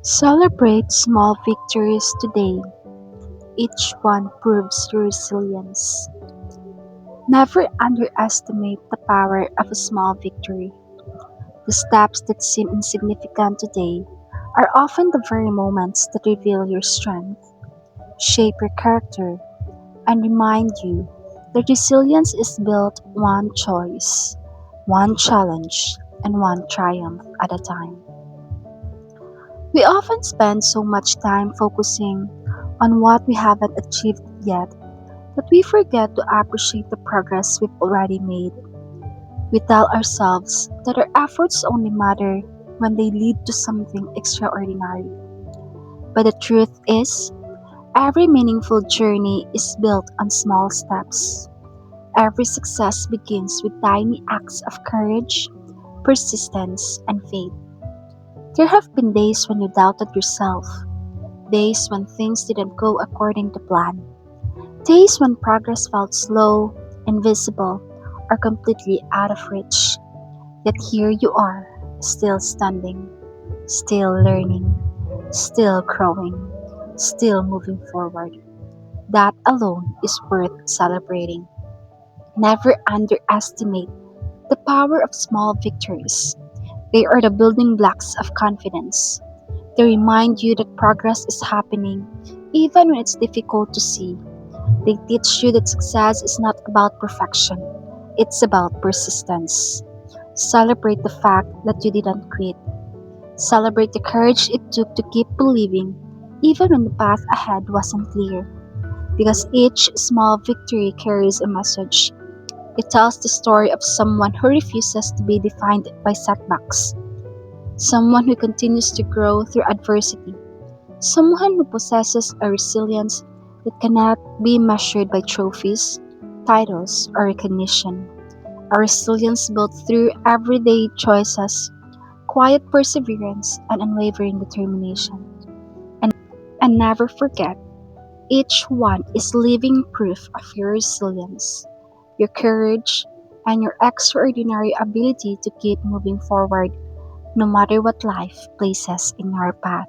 Celebrate small victories today. Each one proves your resilience. Never underestimate the power of a small victory. The steps that seem insignificant today are often the very moments that reveal your strength, shape your character, and remind you that resilience is built one choice, one challenge, and one triumph at a time. We often spend so much time focusing on what we haven't achieved yet that we forget to appreciate the progress we've already made. We tell ourselves that our efforts only matter when they lead to something extraordinary. But the truth is, every meaningful journey is built on small steps. Every success begins with tiny acts of courage, persistence, and faith. There have been days when you doubted yourself, days when things didn't go according to plan, days when progress felt slow, invisible, or completely out of reach. Yet here you are, still standing, still learning, still growing, still moving forward. That alone is worth celebrating. Never underestimate the power of small victories. They are the building blocks of confidence. They remind you that progress is happening even when it's difficult to see. They teach you that success is not about perfection, it's about persistence. Celebrate the fact that you didn't quit. Celebrate the courage it took to keep believing, even when the path ahead wasn't clear. Because each small victory carries a message. It tells the story of someone who refuses to be defined by setbacks, someone who continues to grow through adversity, someone who possesses a resilience that cannot be measured by trophies, titles, or recognition. A resilience built through everyday choices, quiet perseverance, and unwavering determination. And never forget, each one is living proof of your resilience, your courage, and your extraordinary ability to keep moving forward no matter what life places in your path.